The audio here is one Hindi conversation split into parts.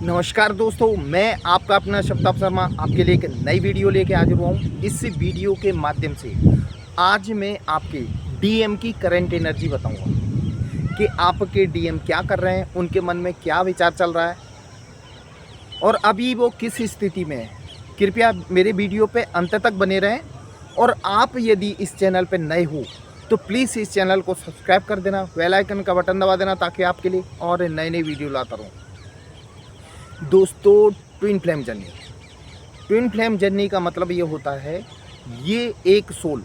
नमस्कार दोस्तों, मैं आपका अपना शब्दाब शर्मा आपके लिए एक नई वीडियो लेके हाजिर हुआ हूँ। इस वीडियो के माध्यम से आज मैं आपके डीएम की करंट एनर्जी बताऊंगा कि आपके डीएम क्या कर रहे हैं, उनके मन में क्या विचार चल रहा है और अभी वो किस स्थिति में है। कृपया मेरे वीडियो पे अंत तक बने रहें और आप यदि इस चैनल पर नए हो तो प्लीज़ इस चैनल को सब्सक्राइब कर देना, बेल आइकन का बटन दबा देना ताकि आपके लिए और नए नए वीडियो लाता रहूँ। दोस्तों, ट्विन फ्लेम जर्नी का मतलब ये होता है, ये एक सोल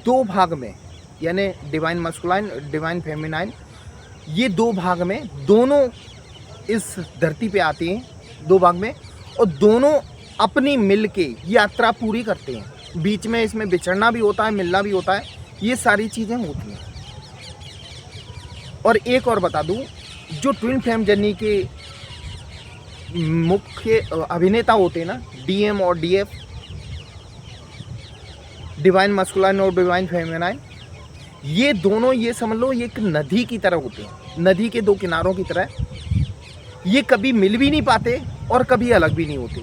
दो भाग में, यानी डिवाइन मस्कुलाइन डिवाइन फेमिनाइन, ये दो भाग में दोनों इस धरती पे आती हैं, दो भाग में, और दोनों अपनी मिल के यात्रा पूरी करते हैं। बीच में इसमें बिछड़ना भी होता है, मिलना भी होता है, ये सारी चीज़ें होती हैं। और एक और बता दूं, जो ट्विन फ्लेम जर्नी के मुख्य अभिनेता होते हैं ना, डीएम और डीएफ, डिवाइन मस्कुलाइन और डिवाइन फेमिनाइन, ये दोनों, ये समझ लो, ये एक नदी की तरह होते हैं, नदी के दो किनारों की तरह। ये कभी मिल भी नहीं पाते और कभी अलग भी नहीं होते।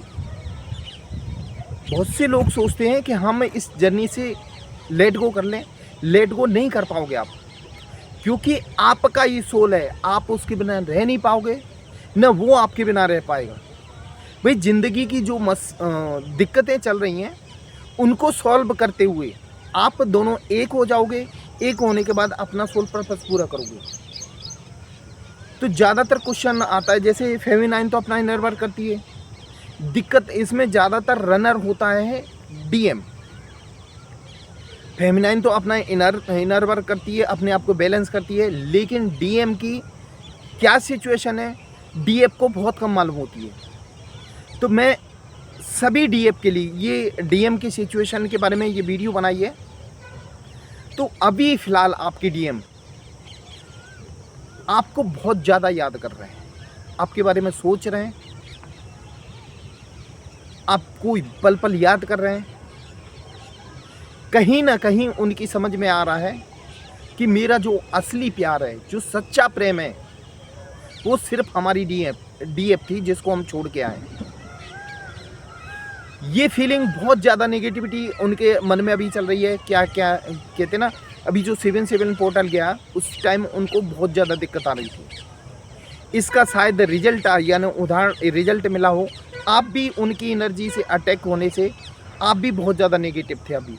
बहुत से लोग सोचते हैं कि हम इस जर्नी से लेट गो कर लें, लेट गो नहीं कर पाओगे आप, क्योंकि आपका ये सोल है, आप उसके बिना रह नहीं पाओगे, न वो आपके बिना रह पाएगा। भाई, ज़िंदगी की जो दिक्कतें चल रही हैं, उनको सॉल्व करते हुए आप दोनों एक हो जाओगे। एक होने के बाद अपना सोल पर्पस पूरा करोगे। तो ज़्यादातर क्वेश्चन आता है, जैसे फेमिनाइन तो अपना इनर वर्क करती है, दिक्कत इसमें ज़्यादातर रनर होता है डीएम। फेमिनाइन तो अपना इनर वर्क करती है, अपने आप को बैलेंस करती है, लेकिन डीएम की क्या सिचुएशन है, डीएफ को बहुत कम मालूम होती है। तो मैं सभी डीएफ के लिए ये डीएम की सिचुएशन के बारे में ये वीडियो बनाई है। तो अभी फ़िलहाल आपके डीएम आपको बहुत ज़्यादा याद कर रहे हैं, आपके बारे में सोच रहे हैं, आपको पल पल याद कर रहे हैं। कहीं ना कहीं उनकी समझ में आ रहा है कि मेरा जो असली प्यार है, जो सच्चा प्रेम है, वो सिर्फ हमारी डीएफ थी जिसको हम छोड़ के आए। ये फीलिंग, बहुत ज़्यादा नेगेटिविटी उनके मन में अभी चल रही है। क्या क्या कहते ना, अभी जो 7/7 पोर्टल गया उस टाइम उनको बहुत ज़्यादा दिक्कत आ रही थी। इसका शायद रिजल्ट, यानी उदाहरण रिजल्ट मिला हो। आप भी उनकी एनर्जी से अटैक होने से आप भी बहुत ज़्यादा नेगेटिव थे। अभी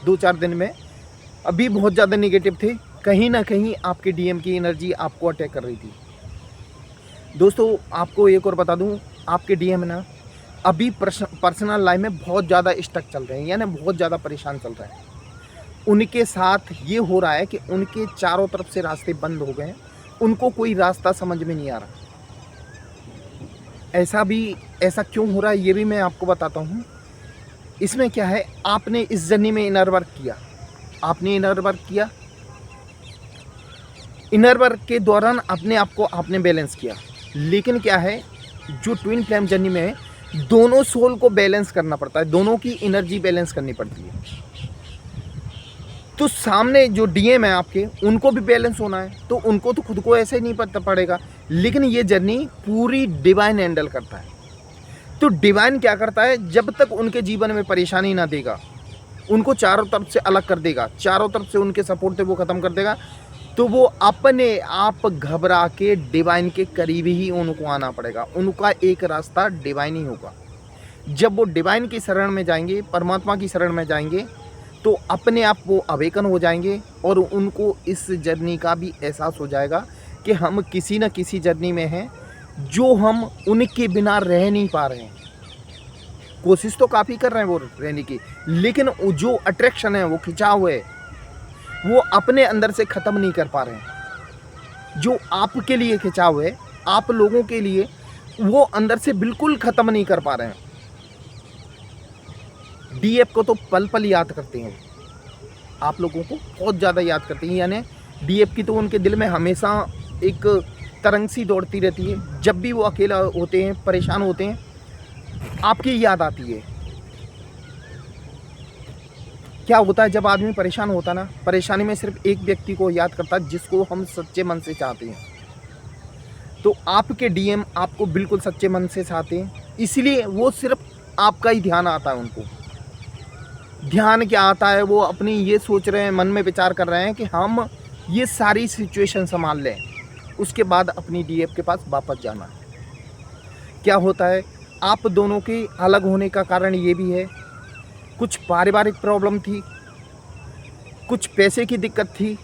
2-4 दिन में अभी बहुत ज़्यादा नेगेटिव थे। कहीं ना कहीं आपके डीएम की एनर्जी आपको अटैक कर रही थी। दोस्तों, आपको एक और बता दूं, आपके डीएम ना अभी पर्सनल लाइफ में बहुत ज़्यादा स्टक चल रहे हैं, यानी बहुत ज़्यादा परेशान चल रहे हैं। उनके साथ ये हो रहा है कि उनके चारों तरफ से रास्ते बंद हो गए हैं, उनको कोई रास्ता समझ में नहीं आ रहा। ऐसा क्यों हो रहा है, ये भी मैं आपको बताता हूँ। इसमें क्या है, आपने इस जर्नी में इनर वर्क किया, इनर वर्क के दौरान अपने आप को आपने बैलेंस किया। लेकिन क्या है, जो ट्विन फ्लेम जर्नी में है, दोनों सोल को बैलेंस करना पड़ता है, दोनों की एनर्जी बैलेंस करनी पड़ती है। तो सामने जो डीएम है आपके, उनको भी बैलेंस होना है, तो उनको तो खुद को ऐसे ही नहीं पता पड़ेगा। लेकिन ये जर्नी पूरी डिवाइन हैंडल करता है। तो डिवाइन क्या करता है, जब तक उनके जीवन में परेशानी ना देगा, उनको चारों तरफ से अलग कर देगा, चारों तरफ से उनके सपोर्ट से वो ख़त्म कर देगा, तो वो अपने आप घबरा के डिवाइन के करीब ही उनको आना पड़ेगा। उनका एक रास्ता डिवाइन ही होगा। जब वो डिवाइन की शरण में जाएंगे, परमात्मा की शरण में जाएंगे, तो अपने आप वो अवेकन हो जाएंगे और उनको इस जर्नी का भी एहसास हो जाएगा कि हम किसी न किसी जर्नी में हैं, जो हम उनके बिना रह नहीं पा रहे हैं। कोशिश तो काफ़ी कर रहे हैं वो रहने की, लेकिन जो अट्रैक्शन है, वो खिंचाव है, वो अपने अंदर से ख़त्म नहीं कर पा रहे हैं। जो आपके लिए खिंचाव है, आप लोगों के लिए, वो अंदर से बिल्कुल ख़त्म नहीं कर पा रहे हैं। डीएफ को तो पल पल याद करते हैं, आप लोगों को बहुत ज़्यादा याद करते हैं। यानी डीएफ की तो उनके दिल में हमेशा एक तरंग सी दौड़ती रहती है। जब भी वो अकेला होते हैं, परेशान होते हैं, आपकी याद आती है। क्या होता है, जब आदमी परेशान होता ना, परेशानी में सिर्फ एक व्यक्ति को याद करता है जिसको हम सच्चे मन से चाहते हैं। तो आपके डीएम आपको बिल्कुल सच्चे मन से चाहते हैं, इसलिए वो सिर्फ आपका ही ध्यान आता है। उनको ध्यान क्या आता है, वो अपनी ये सोच रहे हैं, मन में विचार कर रहे हैं कि हम ये सारी सिचुएशन संभाल लें, उसके बाद अपनी डीएफ के पास वापस जाना। क्या होता है, आप दोनों के अलग होने का कारण ये भी है, कुछ पारिवारिक प्रॉब्लम थी, कुछ पैसे की दिक्कत थी,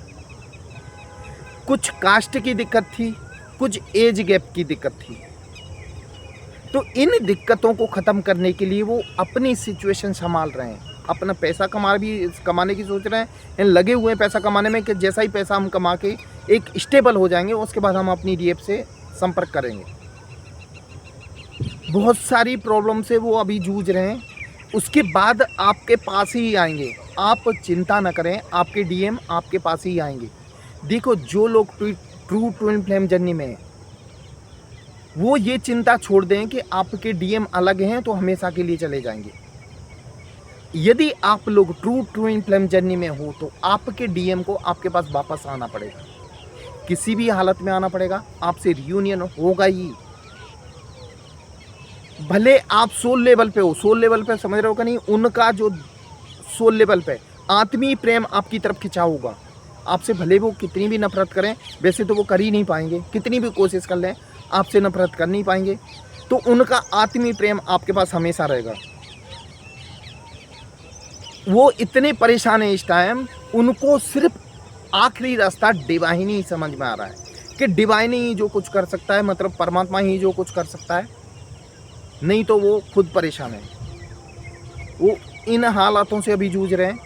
कुछ कास्ट की दिक्कत थी, कुछ एज गैप की दिक्कत थी। तो इन दिक्कतों को ख़त्म करने के लिए वो अपनी सिचुएशन संभाल रहे हैं, अपना पैसा कमाने की सोच रहे हैं, लगे हुए हैं पैसा कमाने में कि जैसा ही पैसा हम कमा के एक स्टेबल हो जाएंगे, उसके बाद हम अपनी डीएफ से संपर्क करेंगे। बहुत सारी प्रॉब्लम से वो अभी जूझ रहे हैं, उसके बाद आपके पास ही आएंगे। आप चिंता न करें, आपके डीएम आपके पास ही आएंगे। देखो, जो लोग ट्रू ट्विन फ्लेम जर्नी में हैं, वो ये चिंता छोड़ दें कि आपके डीएम अलग हैं तो हमेशा के लिए चले जाएंगे। यदि आप लोग ट्रू ट्विन फ्लेम जर्नी में हो तो आपके डीएम को आपके पास वापस आना पड़ेगा, किसी भी हालत में आना पड़ेगा, आपसे रियूनियन होगा ही। भले आप सोल लेवल पे हो, सोल लेवल पे समझ रहे हो कि नहीं, उनका जो सोल लेवल पे आत्मीय प्रेम आपकी तरफ खिंचा होगा। आपसे भले वो कितनी भी नफरत करें, वैसे तो वो कर ही नहीं पाएंगे, कितनी भी कोशिश कर लें आपसे नफरत कर नहीं पाएंगे, तो उनका आत्मीय प्रेम आपके पास हमेशा रहेगा। वो इतने परेशान हैं इस टाइम, उनको सिर्फ आखिरी रास्ता डिवाइन ही समझ में आ रहा है कि डिवाइन ही जो कुछ कर सकता है, मतलब परमात्मा ही जो कुछ कर सकता है, नहीं तो वो खुद परेशान है। वो इन हालातों से अभी जूझ रहे हैं,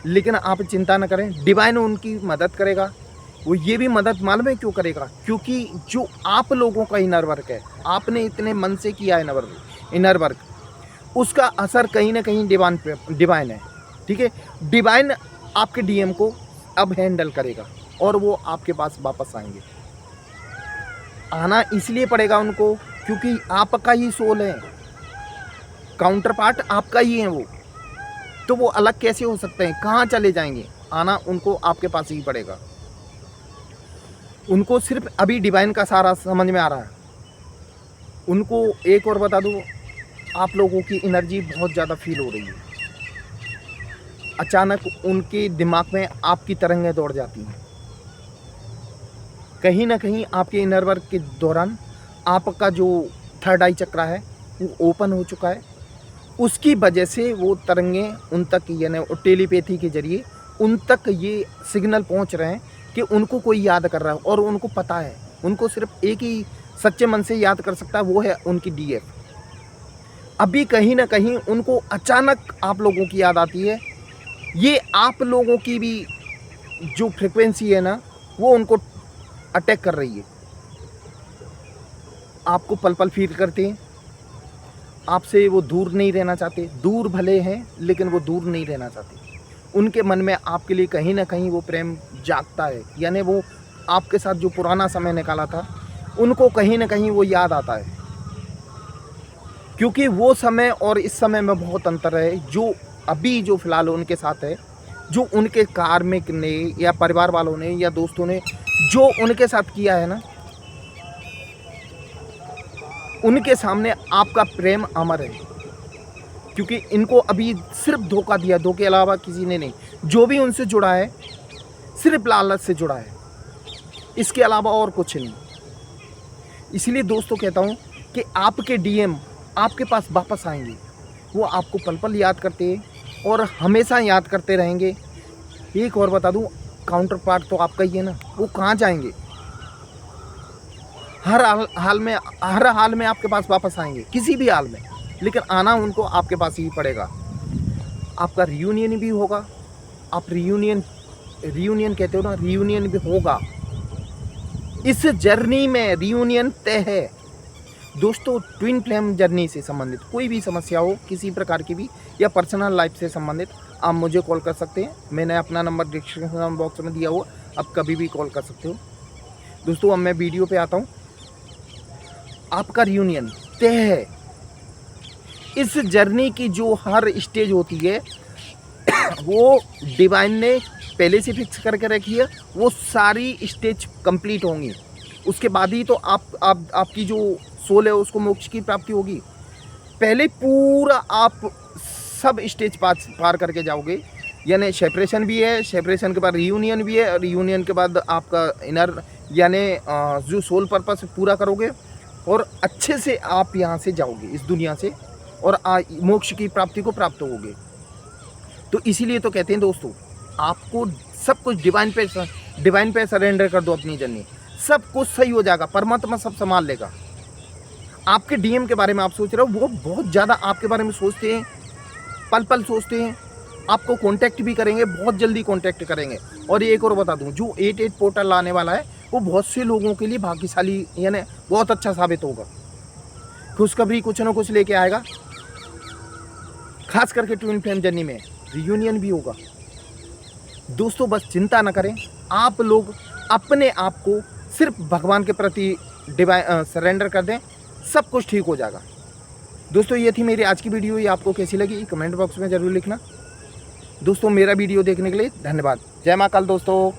लेकिन आप चिंता न करें, डिवाइन उनकी मदद करेगा। वो ये भी मदद मालूम है क्यों करेगा, क्योंकि जो आप लोगों का इनर वर्क है, आपने इतने मन से किया इनर वर्क, उसका असर कहीं ना कहीं डिवाइन है। ठीक है, डिवाइन आपके डीएम को अब हैंडल करेगा और वो आपके पास वापस आएंगे। आना इसलिए पड़ेगा उनको क्योंकि आपका ही सोल है, काउंटर पार्ट आपका ही है वो, तो वो अलग कैसे हो सकते हैं, कहाँ चले जाएंगे। आना उनको आपके पास ही पड़ेगा। उनको सिर्फ अभी डिवाइन का सारा समझ में आ रहा है। उनको एक और बता दूँ, आप लोगों की एनर्जी बहुत ज़्यादा फील हो रही है। अचानक उनके दिमाग में आपकी तरंगें दौड़ जाती हैं। कहीं ना कहीं आपके इनर वर्क के दौरान आपका जो थर्ड आई चक्र है वो ओपन हो चुका है, उसकी वजह से वो तरंगें उन तक, यानी टेलीपैथी के जरिए उन तक ये सिग्नल पहुंच रहे हैं कि उनको कोई याद कर रहा है, और उनको पता है उनको सिर्फ एक ही सच्चे मन से याद कर सकता है, वो है उनकी डीएफ। अभी कहीं ना कहीं उनको अचानक आप लोगों की याद आती है। ये आप लोगों की भी जो फ्रिक्वेंसी है ना, वो उनको अटैक कर रही है। आपको पल पल फील करते हैं, आपसे वो दूर नहीं रहना चाहते, दूर भले हैं लेकिन वो दूर नहीं रहना चाहते। उनके मन में आपके लिए कहीं ना कहीं वो प्रेम जागता है, यानी वो आपके साथ जो पुराना समय निकाला था उनको कहीं ना कहीं वो याद आता है, क्योंकि वो समय और इस समय में बहुत अंतर है। जो अभी जो फ़िलहाल उनके साथ है, जो उनके कार्मिक ने या परिवार वालों ने या दोस्तों ने जो उनके साथ किया है ना, उनके सामने आपका प्रेम अमर है, क्योंकि इनको अभी सिर्फ धोखा दिया, धोखे के अलावा किसी ने नहीं। जो भी उनसे जुड़ा है सिर्फ लालच से जुड़ा है, इसके अलावा और कुछ नहीं। इसलिए दोस्तों कहता हूँ कि आपके डीएम आपके पास वापस आएंगे। वो आपको पल पल याद करते हैं और हमेशा याद करते रहेंगे। एक और बता दूँ, काउंटर पार्ट तो आपका ही है ना, वो कहाँ जाएंगे। हर हाल में आपके पास वापस आएंगे, किसी भी हाल में, लेकिन आना उनको आपके पास ही पड़ेगा। आपका रियूनियन भी होगा। आप रियूनियन कहते हो ना, रियूनियन भी होगा। इस जर्नी में रियूनियन तय है दोस्तों। ट्विन फ्लेम जर्नी से संबंधित कोई भी समस्या हो, किसी प्रकार की भी, या पर्सनल लाइफ से संबंधित, आप मुझे कॉल कर सकते हैं। मैंने अपना नंबर डिस्क्रिप्शन बॉक्स में दिया हुआ, आप कभी भी कॉल कर सकते हो। दोस्तों अब मैं वीडियो पे आता हूँ। आपका रियूनियन तय है। इस जर्नी की जो हर स्टेज होती है वो डिवाइन ने पहले से फिक्स करके रखी है। वो सारी स्टेज कंप्लीट होंगी। उसके बाद ही तो आपकी जो सोल है उसको मोक्ष की प्राप्ति होगी। पहले पूरा आप सब स्टेज पार करके जाओगे, यानी सेपरेशन भी है, सेपरेशन के बाद रियूनियन भी है, रियूनियन के बाद आपका इनर यानी जो सोल पर्पस पूरा करोगे और अच्छे से आप यहाँ से जाओगे इस दुनिया से और मोक्ष की प्राप्ति को प्राप्त होगे। तो इसीलिए तो कहते हैं दोस्तों, आपको सब कुछ डिवाइन पे सरेंडर कर दो अपनी जर्नी, सब कुछ सही हो जाएगा, परमात्मा सब संभाल लेगा। आपके डीएम के बारे में आप सोच रहे हो, वो बहुत ज़्यादा आपके बारे में सोचते हैं, पल पल सोचते हैं, आपको कांटेक्ट भी करेंगे, बहुत जल्दी कांटेक्ट करेंगे। और एक और बता दूं, जो 88 पोर्टल आने वाला है वो बहुत से लोगों के लिए भाग्यशाली यानी बहुत अच्छा साबित होगा। खुशखबरी कुछ ना कुछ लेके आएगा, खास करके ट्विन फ्लेम जर्नी में रियूनियन भी होगा। दोस्तों बस चिंता न करें, आप लोग अपने आप को सिर्फ भगवान के प्रति सरेंडर कर दें, सब कुछ ठीक हो जाएगा। दोस्तों ये थी मेरी आज की वीडियो, ये आपको कैसी लगी कमेंट बॉक्स में ज़रूर लिखना। दोस्तों मेरा वीडियो देखने के लिए धन्यवाद। जय मां काल दोस्तों।